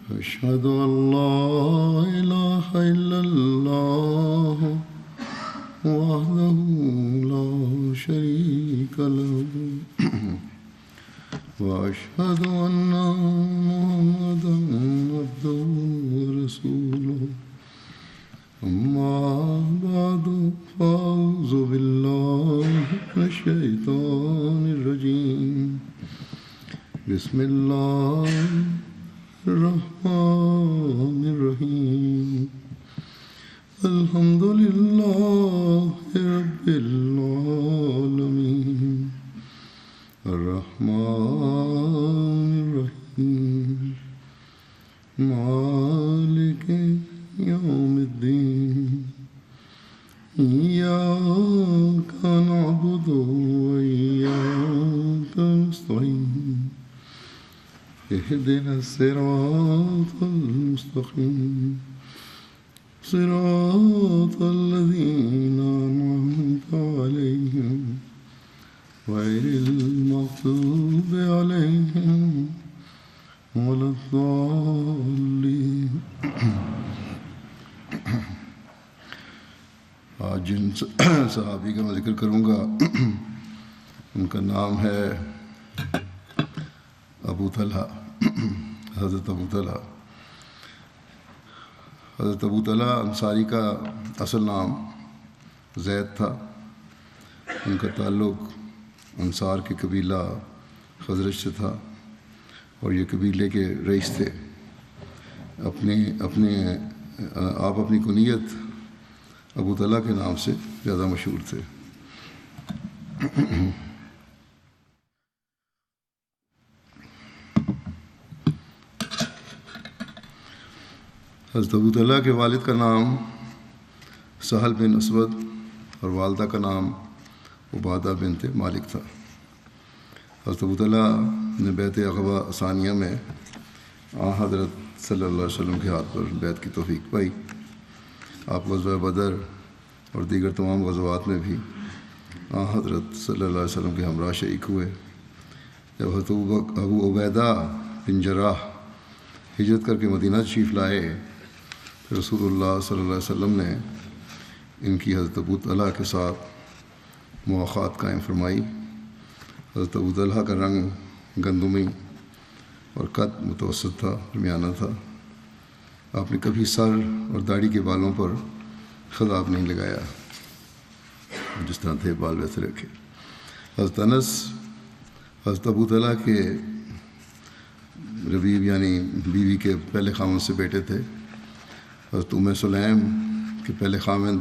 أشهد أن لا إله إلا الله وحده لا شريك له وأشهد أن محمدا عبده ورسوله أما بعد فأعوذ بالله من الشيطان الرجيم بسم الله الرحمن الرحيم الحمد لله رب العالمين الرحمن الرحيم مالك يوم الدين إياك نعبد وإياك نستعين اهدنا الصراط المستقيم صراط الذين أنعمت عليهم غير المغضوب عليهم ولا الضالين. آج جن صحابی کا میں ذکر کروں گا ان کا نام ہے ابو طلحہ، حضرت ابو طلحہ. حضرت ابو طلحہ انصاری کا اصل نام زید تھا. ان کا تعلق انصار کے قبیلہ خزرج سے تھا اور یہ قبیلے کے رئیس تھے. آپ اپنی کنیت ابو طلحہ کے نام سے زیادہ مشہور تھے. حضرت ابو طلحہ کے والد کا نام سہل بن اسود اور والدہ کا نام عبادہ بنت مالک تھا. حضرت ابو طلحہ نے بیعت عقبہ ثانیہ میں حضرت صلی اللہ علیہ وسلم کے ہاتھ پر بیعت کی توفیق پائی. آپ غزوہ بدر اور دیگر تمام غزوات میں بھی حضرت صلی اللہ علیہ وسلم کے ہمراہ شریک ہوئے. جب حضرت ابو عبیدہ بن جراح ہجرت کر کے مدینہ تشریف لائے تو رسول اللہ صلی اللہ علیہ وسلم نے ان کی حضرت ابو طلحہ کے ساتھ مواخات قائم فرمائی. حضرت ابو طلحہ کا رنگ گندمی اور قد متوسط تھا، درمیانہ تھا. آپ نے کبھی سر اور داڑھی کے بالوں پر خضاب نہیں لگایا، جس طرح تھے بال ویسے رکھے. حضرت انس حضرت ابو طلحہ کے ربیب یعنی بیوی کے پہلے خاوند سے بیٹے تھے. حضرت ام سلیم کے پہلے خاوند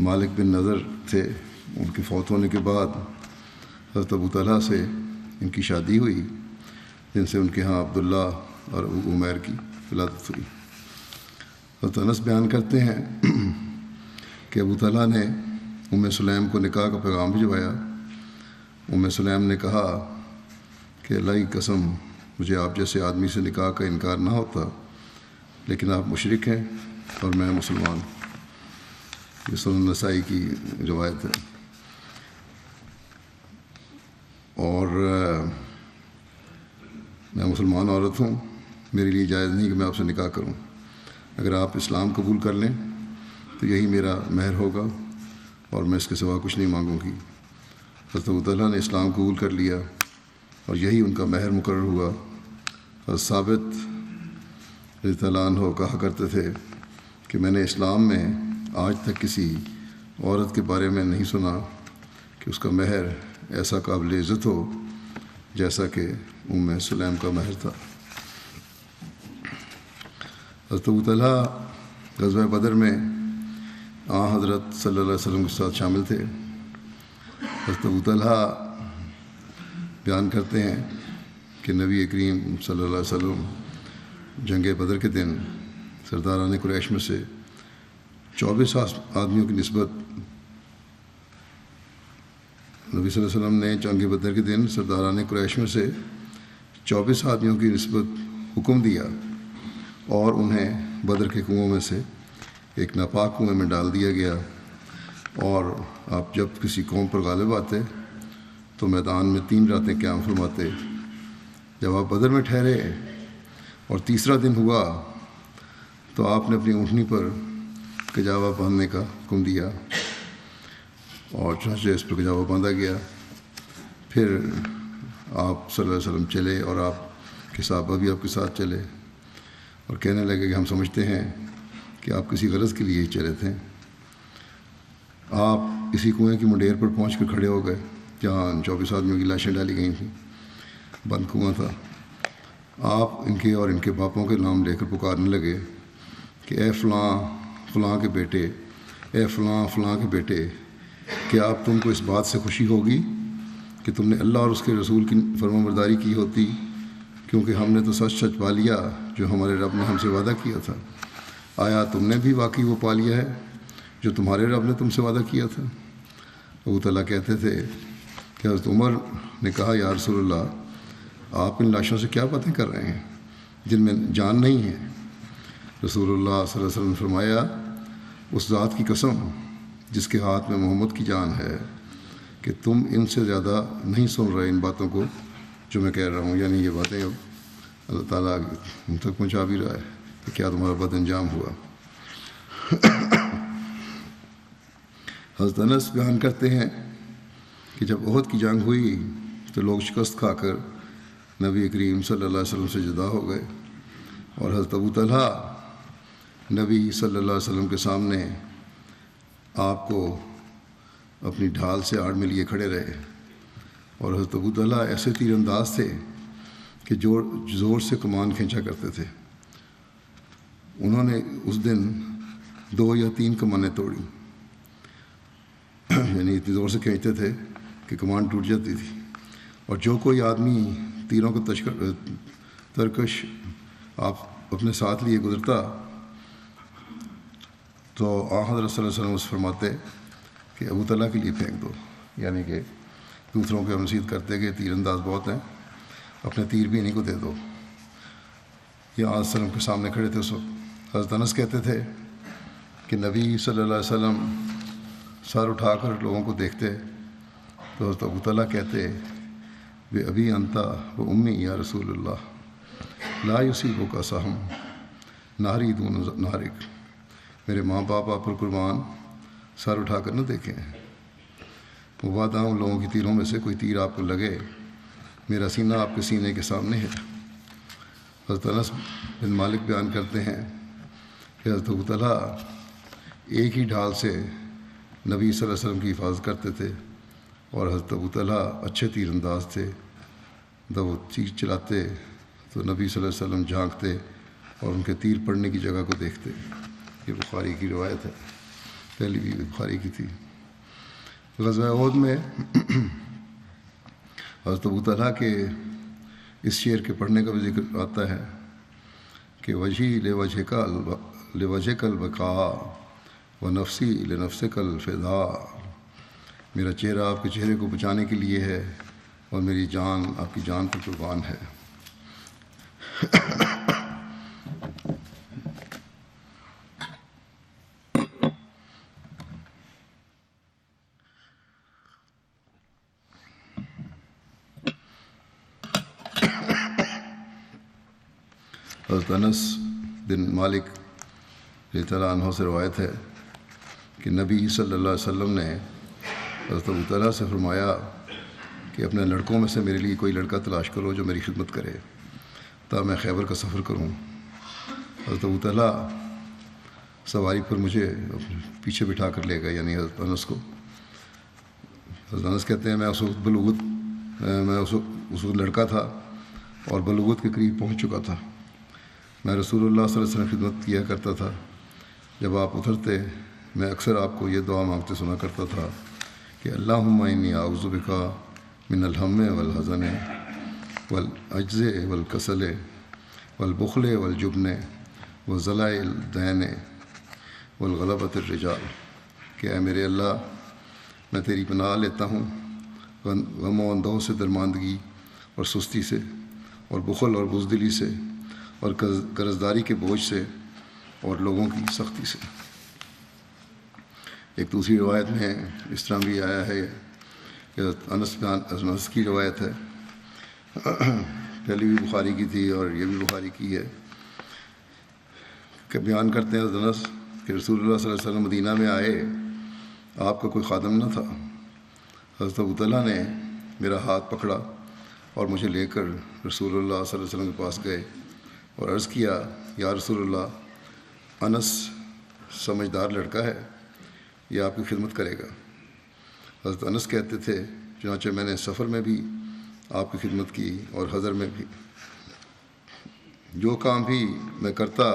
مالک بن نضر تھے. ان کے فوت ہونے کے بعد حضرت ابو طلحہ سے ان کی شادی ہوئی، جن سے ان کے ہاں عبداللہ اور ابو عمیر کی ولادت ہوئی. حضرت انس بیان کرتے ہیں کہ ابو طلحہ نے ام سلیم کو نکاح کا پیغام بھجوایا. ام سلیم نے کہا کہ اللہ کی قسم مجھے آپ جیسے آدمی سے نکاح کا انکار نہ ہوتا، لیکن آپ مشرک ہیں اور میں مسلمان. یہ سنن نسائی کی روایت ہے. اور میں مسلمان عورت ہوں، میرے لیے جائز نہیں کہ میں آپ سے نکاح کروں. اگر آپ اسلام قبول کر لیں تو یہی میرا مہر ہوگا اور میں اس کے سوا کچھ نہیں مانگوں گی. حضرت ابو طلحہ نے اسلام قبول کر لیا اور یہی ان کا مہر مقرر ہوا. حضرت ثابت رضی اللہ عنہ کہا کرتے تھے کہ میں نے اسلام میں آج تک کسی عورت کے بارے میں نہیں سنا کہ اس کا مہر ایسا قابل عزت ہو جیسا کہ ام سلیم کا مہر تھا. حضرت ابو طلحہ غزوہ بدر میں حضرت صلی اللہ علیہ وسلم کے ساتھ شامل تھے. حضرت ابو طلحہ بیان کرتے ہیں کہ نبی کریم صلی اللہ علیہ وسلم جنگ بدر کے دن سرداران قریش میں سے 24 آدمیوں کی نسبت نبی صلی اللہ علیہ وسلم نے جنگ بدر کے دن سرداران قریش میں سے 24 آدمیوں کی نسبت حکم دیا اور انہیں بدر کے کنوؤں میں سے ایک ناپاک کنویں میں ڈال دیا گیا. اور آپ جب کسی قوم پر غالب آتے تو میدان میں 3 راتیں قیام فرماتے. جب آپ بدر میں ٹھہرے اور تیسرا دن ہوا تو آپ نے اپنی اونٹنی پر کجاوا باندھنے کا حکم دیا، اور چنانچہ اس پر کجاوا باندھا گیا۔ پھر آپ صلی اللہ علیہ وسلم چلے اور آپ کے صحابہ بھی آپ کے ساتھ چلے، اور کہنے لگے کہ ہم سمجھتے ہیں کہ آپ کسی غرض کے لیے ہی چلے تھے۔ آپ اسی کنویں کی منڈیر پر پہنچ کر کھڑے ہو گئے جہاں 24 آدمیوں کی لاشیں ڈالی گئی تھیں، بند کنواں تھا۔ آپ ان کے اور ان کے باپوں کے نام لے کر پکارنے لگے کہ اے فلاں فلاں کے بیٹے، اے فلاں فلاں کے بیٹے، کیا اب تم کو اس بات سے خوشی ہوگی کہ تم نے اللہ اور اس کے رسول کی فرمانبرداری کی ہوتی، کیونکہ ہم نے تو سچ سچ پا لیا جو ہمارے رب نے ہم سے وعدہ کیا تھا۔ آیا تم نے بھی واقعی وہ پا لیا ہے جو تمہارے رب نے تم سے وعدہ کیا تھا؟ ابو طلحہ کہتے تھے کہ حضرت عمر نے کہا یا رسول اللہ، آپ ان لاشوں سے کیا باتیں کر رہے ہیں جن میں جان نہیں ہے؟ رسول اللہ صلی اللہ علیہ وسلم نے فرمایا، اس ذات کی قسم جس کے ہاتھ میں محمد کی جان ہے کہ تم ان سے زیادہ نہیں سن رہے ان باتوں کو جو میں کہہ رہا ہوں، یعنی یہ باتیں اب اللہ تعالیٰ ان تک پہنچا بھی رہا ہے کہ کیا تمہارا بد انجام ہوا۔ حضرت انس بیان کرتے ہیں کہ جب احد کی جنگ ہوئی تو لوگ شکست کھا کر نبی کریم صلی اللہ علیہ وسلم سے جدا ہو گئے، اور حضرت ابو طلحہ نبی صلی اللہ علیہ وسلم کے سامنے آپ کو اپنی ڈھال سے آڑ میں لیے کھڑے رہے، اور حضرت ابو طلحہ ایسے تیر انداز تھے کہ زور سے کمان کھینچا کرتے تھے۔ انہوں نے اس دن 2 یا 3 کمانیں توڑی، یعنی اتنی زور سے کھینچتے تھے کہ کمان ٹوٹ جاتی تھی، اور جو کوئی آدمی تیروں کو ترکش آپ اپنے ساتھ لیے گزرتا تو حضرت صلی اللہ علیہ وسلم فرماتے کہ ابو طلحہ کے لیے پھینک دو، یعنی کہ دوسروں کے نصیحت کرتے کہ تیر انداز بہت ہیں، اپنے تیر بھی انہیں کو دے دو۔ یہ آج وسلم کے سامنے کھڑے تھے اس وقت۔ حضرت انس کہتے تھے کہ نبی صلی اللہ علیہ وسلم سر اٹھا کر لوگوں کو دیکھتے تو حضرت ابو طلحہ کہتے بے ابی انتا و امی یا رسول اللہ لا یصیبو کا سہم نہری دون نہرک، میرے ماں باپ آپ پر قربان، سر اٹھا کر نہ دیکھیں، مبادہ ان لوگوں کی تیروں میں سے کوئی تیر آپ کو لگے، میرا سینہ آپ کے سینے کے سامنے ہے۔ حضرت انس بن مالک بیان کرتے ہیں کہ حضرت ابو طلحہ ایک ہی ڈھال سے نبی صلی اللہ علیہ وسلم کی حفاظت کرتے تھے، اور حضرت ابو طلحہ اچھے تیر انداز تھے، جب وہ تیر چلاتے تو نبی صلی اللہ علیہ وسلم جھانکتے اور ان کے تیر پڑنے کی جگہ کو دیکھتے۔ یہ بخاری کی روایت ہے، پہلی بھی بخاری کی تھی۔ غزوہ احد میں حضرت ابو طلحہ کے اس شعر کے پڑھنے کا بھی ذکر آتا ہے کہ وجہی لوجہک البقاء و نفسی لنفسک الفداء، میرا چہرہ آپ کے چہرے کو بچانے کے لیے ہے اور میری جان آپ کی جان پر قربان ہے۔ حضرت انس بن مالک رضی اللہ عنہ سے روایت ہے کہ نبی صلی اللہ علیہ وسلم نے حضرت ابو طلحہ سے فرمایا کہ اپنے لڑکوں میں سے میرے لیے کوئی لڑکا تلاش کرو جو میری خدمت کرے تاکہ میں خیبر کا سفر کروں۔ حضرت ابو طلحہ سواری پر مجھے پیچھے بٹھا کر لے گئے، یعنی حضرت انس کو۔ حضرت انس کہتے ہیں میں اس وقت لڑکا تھا اور بلوغت کے قریب پہنچ چکا تھا۔ میں رسول اللہ صلی اللہ علیہ وسلم خدمت کیا کرتا تھا، جب آپ اترتے میں اکثر آپ کو یہ دعا مانگتے سنا کرتا تھا کہ اللہم انی اعوذ بک من الہم والحزن والعجز والکسل والبخل والجبن وضلع الدین والغلبۃ الرجال، کہ اے میرے اللہ میں تیری پناہ لیتا ہوں غم و اندوہ سے، درماندگی اور سستی سے، اور بخل اور بزدلی سے، اور قرضداری کے بوجھ سے، اور لوگوں کی سختی سے۔ ایک دوسری روایت میں اس طرح بھی آیا ہے کہ انس کی روایت ہے پہلی بھی بخاری کی تھی اور یہ بھی بخاری کی ہے کہ بیان کرتے ہیں حضرت انس کہ رسول اللہ صلی اللہ علیہ وسلم مدینہ میں آئے، آپ کا کوئی خادم نہ تھا۔ حضرت ابو طلحہ نے میرا ہاتھ پکڑا اور مجھے لے کر رسول اللہ صلی اللہ علیہ وسلم کے پاس گئے اور عرض کیا، یا رسول اللہ، انس سمجھدار لڑکا ہے، یہ آپ کی خدمت کرے گا۔ حضرت انس کہتے تھے، چنانچہ میں نے سفر میں بھی آپ کی خدمت کی اور حضر میں بھی۔ جو کام بھی میں کرتا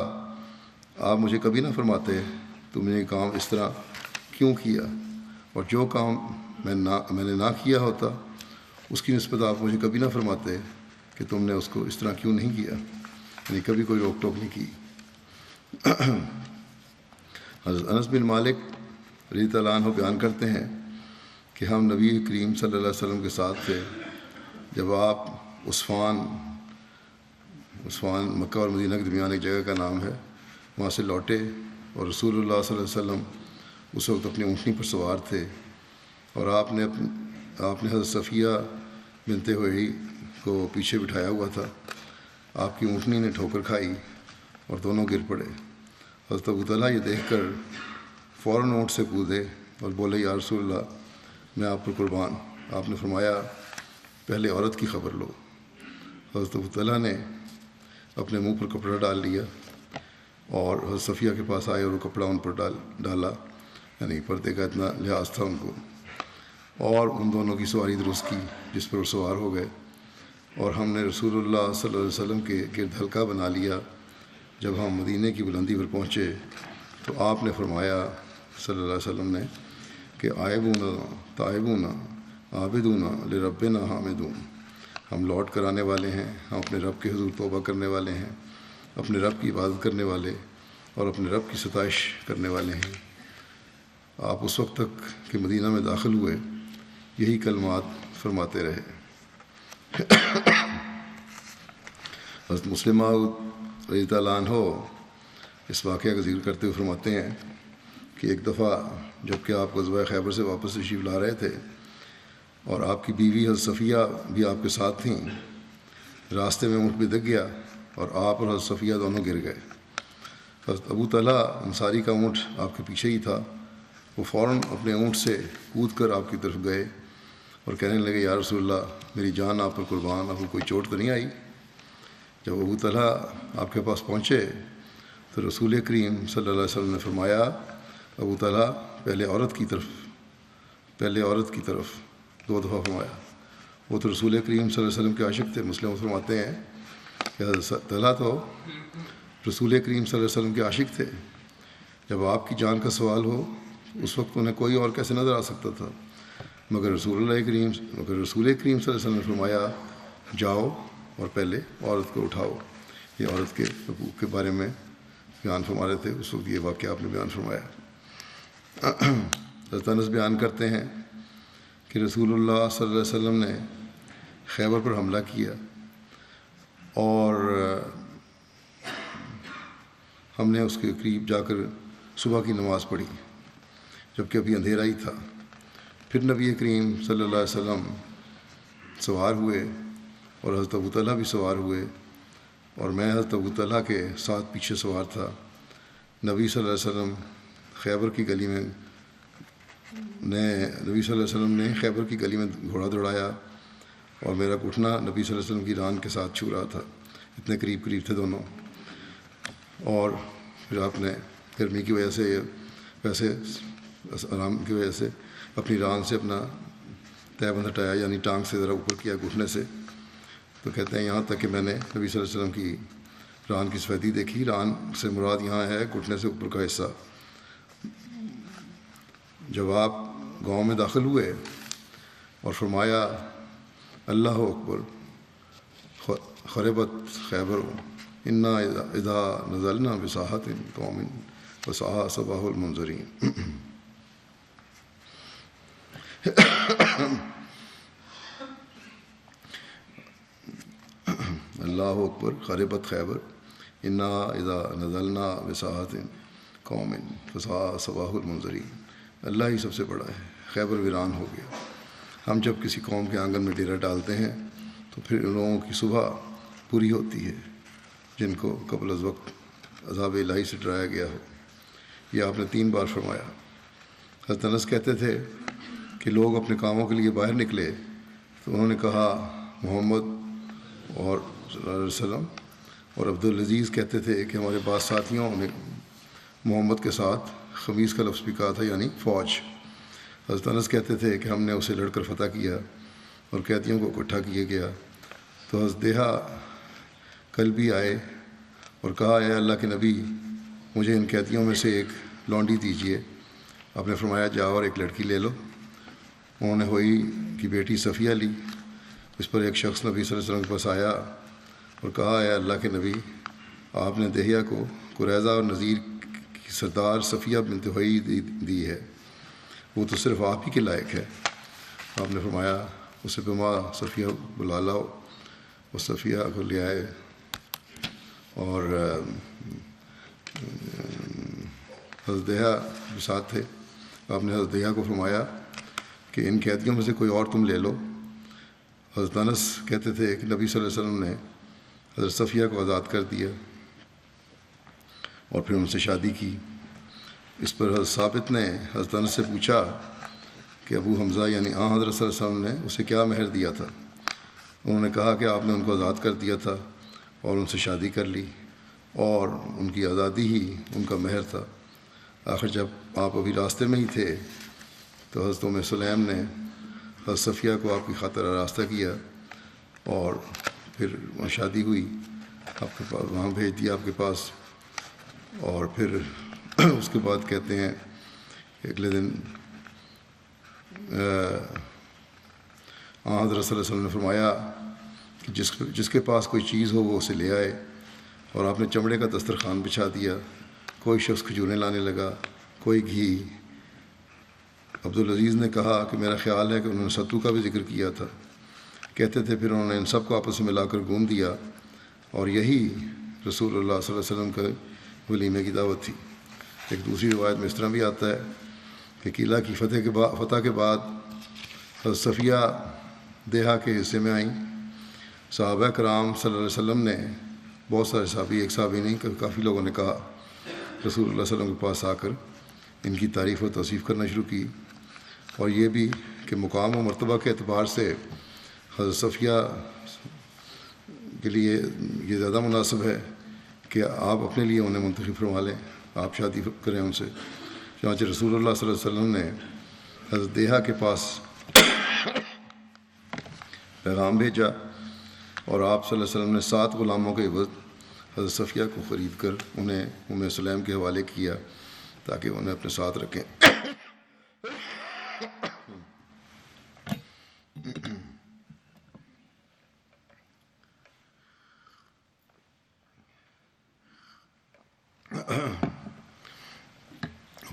آپ مجھے کبھی نہ فرماتے تم نے یہ کام اس طرح کیوں کیا، اور جو کام میں نے نہ کیا ہوتا اس کی نسبت آپ مجھے کبھی نہ فرماتے کہ تم نے اس کو اس طرح کیوں نہیں کیا، یعنی کبھی کوئی روک ٹوک نہیں کی۔ حضرت انس بن مالک رضی اللہ عنہ بیان کرتے ہیں کہ ہم نبی کریم صلی اللہ علیہ وسلم کے ساتھ تھے جب آپ عثفان مکہ اور مدینہ کے درمیان ایک جگہ کا نام ہے، وہاں سے لوٹے اور رسول اللہ صلی اللہ علیہ وسلم اس وقت اپنی اونٹنی پر سوار تھے اور آپ نے حضرت صفیہ بنت حویی کو پیچھے بٹھایا ہوا تھا۔ آپ کی اونٹنی نے ٹھوکر کھائی اور دونوں گر پڑے۔ حضرت ابو طلحہ یہ دیکھ کر فوراً اونٹ سے کودے اور بولے، یا رسول اللہ، میں آپ پر قربان۔ آپ نے فرمایا، پہلے عورت کی خبر لو۔ حضرت ابو طلحہ نے اپنے منہ پر کپڑا ڈال لیا اور حضرت صفیہ کے پاس آئے اور وہ کپڑا ان پر ڈالا، یعنی پردے کا اتنا لحاظ تھا ان کو، اور ان دونوں کی سواری درست کی جس پر وہ سوار ہو گئے، اور ہم نے رسول اللہ صلی اللہ علیہ وسلم کے گرد حلقہ بنا لیا۔ جب ہم مدینے کی بلندی پر پہنچے تو آپ نے فرمایا صلی اللہ علیہ وسلم نے کہ آئبون تائبون عابدون لربنا حامدون، ہم لوٹ کر آنے والے ہیں، ہم اپنے رب کے حضور توبہ کرنے والے ہیں، اپنے رب کی عبادت کرنے والے اور اپنے رب کی ستائش کرنے والے ہیں۔ آپ اس وقت تک کہ مدینہ میں داخل ہوئے یہی کلمات فرماتے رہے۔ حضرت مسلم رضی اللہ عنہ اس واقعہ کا ذکر کرتے ہوئے فرماتے ہیں کہ ایک دفعہ جب کہ آپ غزوہ خیبر سے واپس تشریف لا رہے تھے اور آپ کی بیوی حضرت صفیہ بھی آپ کے ساتھ تھیں، راستے میں اونٹ بھی دک گیا اور آپ اور حضرت صفیہ دونوں گر گئے۔ حضرت ابو طلحہ انصاری کا اونٹ آپ کے پیچھے ہی تھا، وہ فوراً اپنے اونٹ سے کود کر آپ کی طرف گئے اور کہنے لگے، یا رسول اللہ، میری جان آپ پر قربان، آپ کو کوئی چوٹ تو نہیں آئی؟ جب ابو طلحہ آپ کے پاس پہنچے تو رسول کریم صلی اللہ علیہ وسلم نے فرمایا، ابو طلحہ، پہلے عورت کی طرف 2 دفعہ فرمایا۔ وہ تو رسول کریم صلی اللہ علیہ وسلم کے عاشق تھے۔ مسلم فرماتے ہیں کہ حضرت طلحہ تو رسول کریم صلی اللہ علیہ وسلم کے عاشق تھے، جب آپ کی جان کا سوال ہو اس وقت انہیں کوئی اور کیسے نظر آ سکتا تھا، مگر رسول کریم صلی اللہ علیہ وسلم نے فرمایا، جاؤ اور پہلے عورت کو اٹھاؤ۔ یہ عورت کے حقوق کے بارے میں بیان فرما رہے تھے، اس وقت یہ واقعہ آپ نے بیان فرمایا۔ حضرت انس بیان کرتے ہیں کہ رسول اللہ صلی اللہ علیہ وسلم نے خیبر پر حملہ کیا اور ہم نے اس کے قریب جا کر صبح کی نماز پڑھی جبکہ ابھی اندھیرا ہی تھا۔ پھر نبی کریم صلی اللہ علیہ وسلم سوار ہوئے اور حضرت ابو طلحہ بھی سوار ہوئے اور میں حضرت ابو طلحہ کے ساتھ پیچھے سوار تھا۔ نبی صلی اللہ علیہ وسلم نے خیبر کی گلی میں گھوڑا دوڑایا اور میرا گھٹنا نبی صلی اللہ علیہ وسلم کی ران کے ساتھ چھو رہا تھا، اتنے قریب تھے دونوں۔ اور پھر آپ نے گرمی کی وجہ سے، ویسے آرام کی وجہ سے، اپنی ران سے اپنا تہبند ہٹایا، یعنی ٹانگ سے ذرا اوپر کیا گھٹنے سے، تو کہتے ہیں یہاں تک کہ میں نے نبی صلی اللہ علیہ وسلم کی ران کی سفیدی دیکھی۔ ران سے مراد یہاں ہے گھٹنے سے اوپر کا حصہ۔ جب آپ گاؤں میں داخل ہوئے اور فرمایا، اللہ اکبر، خربت خیبر انا اذا نزلنا بساحت قوم فساء صباح المنظرین۔ اللہ اکبر، خربت خیبر انا اذا نزلنا بساحت قوم فساء صباح المنظرین۔ اللہ ہی سب سے بڑا ہے، خیبر ویران ہو گیا۔ ہم جب کسی قوم کے آنگن میں ڈیرا ڈالتے ہیں تو پھر ان لوگوں کی صبح پوری ہوتی ہے جن کو قبل از وقت عذاب الہی سے ڈرایا گیا ہو۔ یہ آپ نے 3 بار فرمایا۔ حضرت انس کہتے تھے کہ لوگ اپنے کاموں کے لیے باہر نکلے تو انہوں نے کہا محمد اور صلی اللہ علیہ وسلم، اور عبدالعزیز کہتے تھے کہ ہمارے بعض ساتھیوں نے محمد کے ساتھ خمیس کا لفظ بھی کہا تھا، یعنی فوج۔ حضرت انس کہتے تھے کہ ہم نے اسے لڑ کر فتح کیا اور قیدیوں کو اکٹھا کیا گیا تو حضرت دیہا کل بھی آئے اور کہا اے اللہ کے نبی، مجھے ان قیدیوں میں سے ایک لونڈی دیجیے۔ آپ نے فرمایا جاؤ اور ایک لڑکی لے لو۔ انہوں نے ہوئی کی بیٹی صفیہ لی۔ اس پر ایک شخص نبی صلی اللہ علیہ وسلم کے پاس آیا اور کہا اے اللہ کے نبی، آپ نے دہیہ کو قریظہ اور نذیر کی سردار صفیہ بنت حیی دی ہے، وہ تو صرف آپ ہی کے لائق ہے۔ آپ نے فرمایا اسے بما صفیہ بلا لاؤ۔ وہ صفیہ کو لے آئے اور حضرت دیہا کے ساتھ تھے۔ آپ نے حضرت دیہا کو فرمایا کہ ان قیدیوں میں سے کوئی اور تم لے لو۔ حضرت انس کہتے تھے کہ نبی صلی اللہ علیہ وسلم نے حضرت صفیہ کو آزاد کر دیا اور پھر ان سے شادی کی۔ اس پر حضرت ثابت نے حضرت انس سے پوچھا کہ ابو حمزہ یعنی حضرت صلی اللہ علیہ وسلم نے اسے کیا مہر دیا تھا؟ انہوں نے کہا کہ آپ نے ان کو آزاد کر دیا تھا اور ان سے شادی کر لی، اور ان کی آزادی ہی ان کا مہر تھا۔ آخر جب آپ ابھی راستے میں ہی تھے تو حضرت ام سلیم نے حضرت صفیہ کو آپ کی خاطر آراستہ کیا اور پھر وہاں شادی ہوئی، آپ کے پاس وہاں بھیج دیا آپ کے پاس۔ اور پھر اس کے بعد کہتے ہیں اگلے دن حضرت صلی اللہ علیہ وسلم نے فرمایا کہ جس کے پاس کوئی چیز ہو وہ اسے لے آئے، اور آپ نے چمڑے کا دسترخوان بچھا دیا۔ کوئی شخص کھجوریں لانے لگا، کوئی گھی۔ عبدالعزیز نے کہا کہ میرا خیال ہے کہ انہوں نے ستو کا بھی ذکر کیا تھا۔ کہتے تھے پھر انہوں نے ان سب کو آپس میں ملا کر گون دیا، اور یہی رسول اللہ صلی اللہ علیہ وسلم کے ولیمے کی دعوت تھی۔ ایک دوسری روایت میں اس طرح بھی آتا ہے کہ قلعہ کی فتح کے بعد حضرت صفیہ دیہا کے حصے میں آئیں۔ صحابہ کرام صلی اللہ علیہ وسلم نے، بہت سارے صحابی، ایک صحابی نہیں کافی لوگوں نے کہا، رسول اللہ صلی اللہ علیہ وسلم کے پاس آ کر ان کی تعریف و توصیف کرنا شروع کی، اور یہ بھی کہ مقام و مرتبہ کے اعتبار سے حضرت صفیہ کے لیے یہ زیادہ مناسب ہے کہ آپ اپنے لیے انہیں منتخب فرما لیں، آپ شادی کریں ان سے۔ چنانچہ رسول اللہ صلی اللہ علیہ وسلم نے حضرت دیہا کے پاس پیغام بھیجا، اور آپ صلی اللہ علیہ وسلم نے 7 غلاموں کے عوض حضرت صفیہ کو خرید کر انہیں ام سلیم کے حوالے کیا تاکہ انہیں اپنے ساتھ رکھیں۔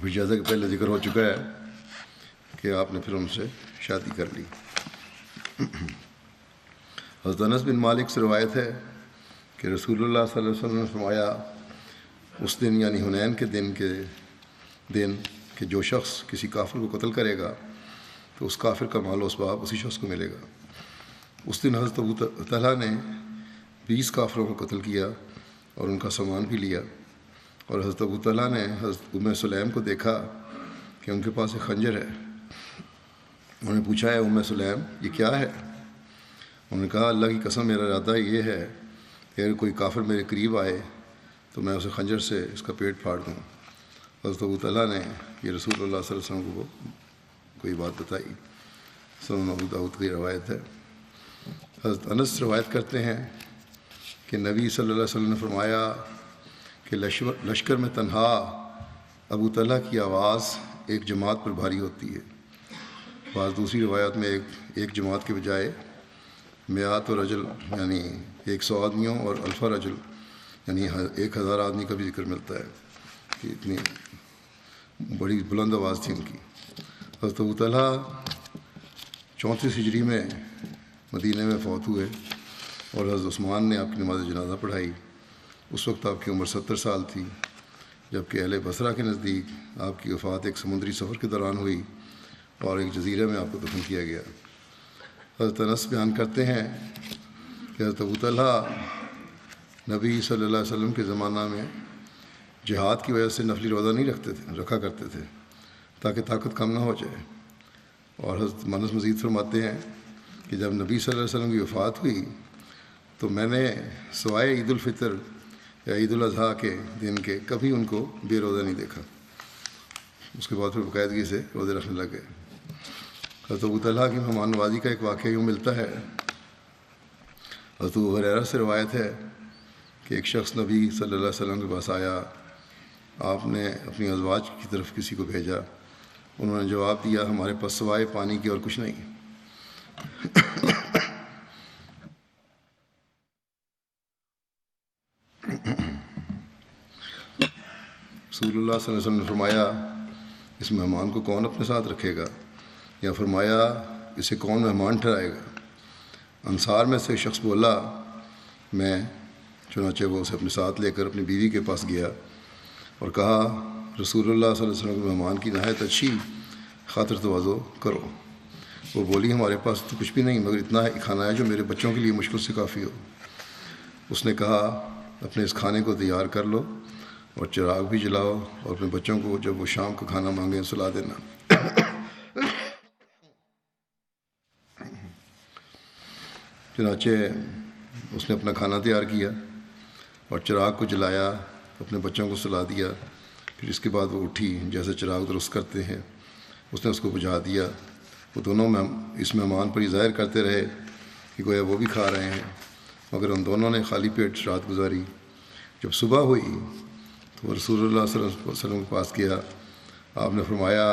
پھر جیسا کہ پہلے ذکر ہو چکا ہے کہ آپ نے پھر ان سے شادی کر لی۔ حضرت انس بن مالک سے روایت ہے کہ رسول اللہ صلی اللہ علیہ وسلم نے فرمایا اس دن یعنی حنین کے دن کہ جو شخص کسی کافر کو قتل کرے گا تو اس کافر کا مال و اسباب اسی شخص کو ملے گا۔ اس دن حضرت ابو طلحہ نے 20 کافروں کو قتل کیا اور ان کا سامان بھی لیا، اور حضرت ابو طلحہ نے حضرت ام سلیم کو دیکھا کہ ان کے پاس ایک خنجر ہے۔ انہوں نے پوچھا ہے ام سلیم یہ کیا ہے؟ انہوں نے کہا اللہ کی قسم میرا ارادہ یہ ہے کہ اگر کوئی کافر میرے قریب آئے تو میں اسے خنجر سے اس کا پیٹ پھاڑ دوں۔ حضرت ابو طلحہ نے یہ رسول اللہ صلی اللہ علیہ وسلم کو کوئی بات بتائی۔ سنن ابو داؤد کی روایت ہے۔ حضرت انس روایت کرتے ہیں کہ نبی صلی اللہ علیہ وسلم نے فرمایا کہ لشکر میں تنہا ابو طلحہ کی آواز ایک جماعت پر بھاری ہوتی ہے۔ بعض دوسری روایات میں ایک جماعت کے بجائے میات و رجل یعنی 100 آدمیوں اور الفا رجل یعنی 1000 آدمی کا بھی ذکر ملتا ہے کہ اتنی بڑی بلند آواز تھی ان کی۔ حضرت ابو طلحہ 34 ہجری میں مدینہ میں فوت ہوئے، اور حضرت عثمان نے آپ کی نماز جنازہ پڑھائی۔ اس وقت آپ کی عمر 70 سال تھی، جبکہ اہل بصرہ کے نزدیک آپ کی وفات ایک سمندری سفر کے دوران ہوئی اور ایک جزیرے میں آپ کو دفن کیا گیا۔ حضرت انس بیان کرتے ہیں کہ حضرت ابو طلحہ نبی صلی اللہ علیہ وسلم کے زمانہ میں جہاد کی وجہ سے نفلی روزہ نہیں رکھا کرتے تھے تاکہ طاقت کم نہ ہو جائے. اور حضرت مانس مزید فرماتے ہیں کہ جب نبی صلی اللہ علیہ وسلم کی وفات ہوئی تو میں نے سوائے عید الفطر یا عید الاضحیٰ کے دن کے کبھی ان کو بے روزہ نہیں دیکھا. اس کے بعد پھر باقاعدگی سے روزے رکھنے لگے. حضرت ابو طلحہ کی مہمان نوازی کا ایک واقعہ یوں ملتا ہے. حضرت ابو ہریرہ سے روایت ہے کہ ایک شخص نبی صلی اللہ علیہ وسلم کے پاس آیا. آپ نے اپنی ازواج کی طرف کسی کو بھیجا. انہوں نے جواب دیا ہمارے پاس سوائے پانی کے اور کچھ نہیں. رسول اللہ صلی اللہ علیہ وسلم نے فرمایا اس مہمان کو کون اپنے ساتھ رکھے گا، یا فرمایا اسے کون مہمان ٹھہرائے گا. انصار میں سے ایک شخص بولا میں. چنانچہ وہ اسے اپنے ساتھ لے کر اپنی بیوی کے پاس گیا اور کہا رسول اللہ صلی اللہ علیہ وسلم کے مہمان کی نہایت اچھی خاطر تواضع کرو. وہ بولی ہمارے پاس تو کچھ بھی نہیں مگر اتنا کھانا ہے جو میرے بچوں کے لیے مشکل سے کافی ہو. اس نے کہا اپنے اس کھانے کو تیار کر لو اور چراغ بھی جلاؤ اور اپنے بچوں کو جب وہ شام کا کھانا مانگیں سلا دینا. چنانچہ اس نے اپنا کھانا تیار کیا اور چراغ کو جلایا، اپنے بچوں کو سلا دیا. پھر اس کے بعد وہ اٹھی جیسے چراغ درست کرتے ہیں، اس نے اس کو بجھا دیا. وہ دونوں اس مہمان پر یہ ظاہر کرتے رہے کہ گویا وہ بھی کھا رہے ہیں، مگر ان دونوں نے خالی پیٹ رات گزاری. جب صبح ہوئی تو وہ رسول اللہ صلی اللہ علیہ وسلم کے پاس گیا. آپ نے فرمایا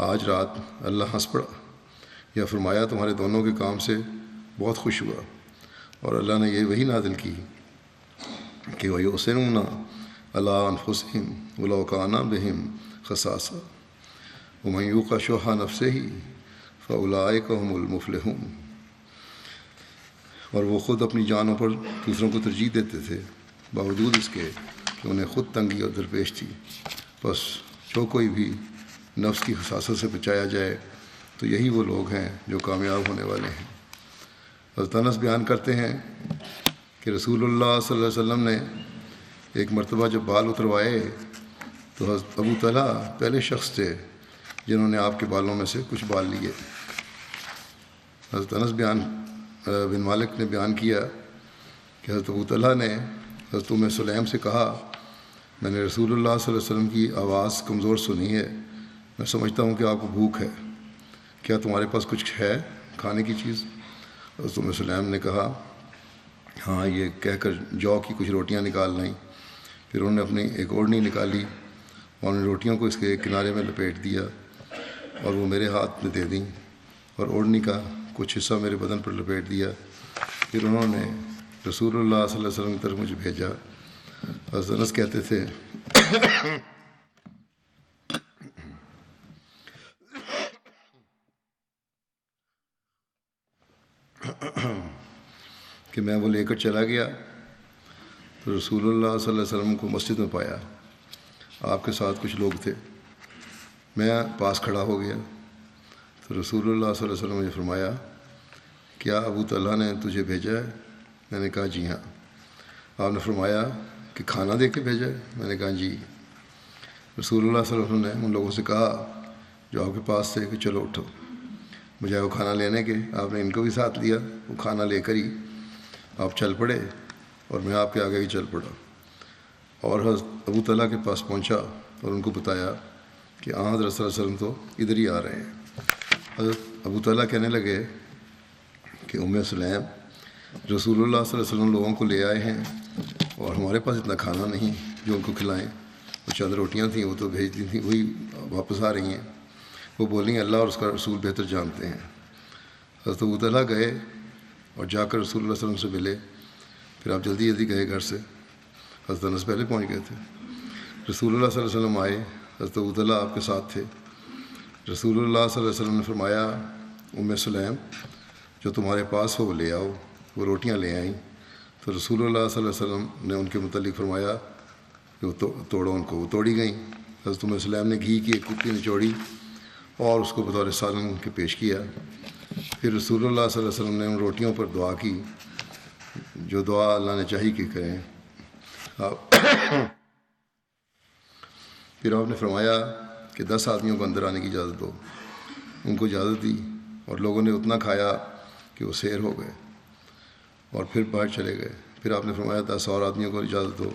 آج رات اللہ ہنس پڑا، یا فرمایا تمہارے دونوں کے کام سے بہت خوش ہوا. اور اللہ نے یہ وہی نازل کی کہ وَيُؤْثِرُونَ عَلَىٰ أَنفُسِهِمْ وَلَوْ كَانَ بِهِمْ خَصَاصَةٌ وَمَن يُوقَ شُحَّ نَفْسِهِ فَأُولَٰئِكَ هُمُ الْمُفْلِحُونَ. اور وہ خود اپنی جانوں پر دوسروں کو ترجیح دیتے تھے باوجود اس کے کہ انہیں خود تنگی اور درپیش تھی. بس جو کوئی بھی نفس کی خساست سے بچایا جائے تو یہی وہ لوگ ہیں جو کامیاب ہونے والے ہیں. حضرت انس بیان کرتے ہیں کہ رسول اللہ صلی اللہ علیہ وسلم نے ایک مرتبہ جب بال اتروائے تو حضرت ابو طلحہ پہلے شخص تھے جنہوں نے آپ کے بالوں میں سے کچھ بال لیے. حضرت انس بن مالک نے بیان کیا کہ حضرت ابو طلحہ نے حضرت ام سلیم سے کہا میں نے رسول اللہ صلی اللہ علیہ وسلم کی آواز کمزور سنی ہے، میں سمجھتا ہوں کہ آپ کو بھوک ہے، کیا تمہارے پاس کچھ ہے کھانے کی چیز؟ حضرت ام سلیم نے کہا ہاں، یہ کہہ کر جو کی کچھ روٹیاں نکال لائیں. پھر انہوں نے اپنی ایک اوڑھنی نکالی اور ان روٹیوں کو اس کے ایک کنارے میں لپیٹ دیا اور وہ میرے ہاتھ میں دے دیں اور اوڑھنی کا کچھ حصہ میرے بدن پر لپیٹ دیا. پھر انہوں نے رسول اللہ صلی اللہ علیہ وسلم کی طرف مجھے بھیجا. حضرت انس کہتے تھے کہ میں وہ لے کر چلا گیا تو رسول اللہ صلی اللہ علیہ وسلم کو مسجد میں پایا. آپ کے ساتھ کچھ لوگ تھے. میں پاس کھڑا ہو گیا تو رسول اللہ صلی اللہ علیہ وسلم نے فرمایا کیا ابو طلحہ نے تجھے بھیجا ہے؟ میں نے کہا جی ہاں. آپ نے فرمایا کہ کھانا دے کے بھیجا ہے؟ میں نے کہا جی. رسول اللہ صلی اللہ علیہ وسلم نے ان لوگوں سے کہا جو آپ کے پاس تھے کہ چلو اٹھو. بجائے وہ کھانا لینے کے آپ نے ان کو بھی ساتھ لیا. وہ کھانا لے کر ہی آپ چل پڑے اور میں آپ کے آگے ہی چل پڑا اور حضرت ابو طلحہ کے پاس پہنچا اور ان کو بتایا کہ حضرت صلی اللہ علیہ وسلم تو ادھر ہی آ رہے ہیں. حضرت ابو طلحہ کہنے لگے کہ ام سلیم رسول اللہ صلی اللہ علیہ وسلم لوگوں کو لے آئے ہیں اور ہمارے پاس اتنا کھانا نہیں جو ان کو کھلائیں. وہ چند روٹیاں تھیں وہ تو بھیج دی تھیں، وہی واپس آ رہی ہیں. وہ بولیں اللہ اور اس کا رسول بہتر جانتے ہیں. حضرت ابو طلحہ گئے اور جا کر رسول اللہ صلی اللہ علیہ وسلم سے ملے. پھر آپ جلدی جلدی گئے گھر سے. حضرت انس پہلے پہنچ گئے تھے. رسول اللہ صلی اللہ علیہ وسلم آئے. حضرت ابو طلحہ آپ کے ساتھ تھے. رسول اللہ صلی اللہ علیہ وسلم نے فرمایا ام سلیم جو تمہارے پاس ہو وہ لے آؤ. وہ روٹیاں لے آئیں تو رسول اللہ صلی اللہ علیہ وسلم نے ان کے متعلق فرمایا کہ وہ توڑو ان کو. وہ توڑی گئیں. حضرت ام سلیم نے گھی کی ایک کپڑی نچوڑی اور اس کو بطور سالن کے پیش کیا. پھر رسول اللہ صلی اللہ علیہ وسلم نے ان روٹیوں پر دعا کی. جو دعا اللہ نے چاہی کہ کریں. پھر آپ نے فرمایا کہ 10 آدمیوں کو اندر آنے کی اجازت دو. ان کو اجازت دی اور لوگوں نے اتنا کھایا کہ وہ سیر ہو گئے اور پھر باہر چلے گئے. پھر آپ نے فرمایا 10 اور آدمیوں کو اجازت دو.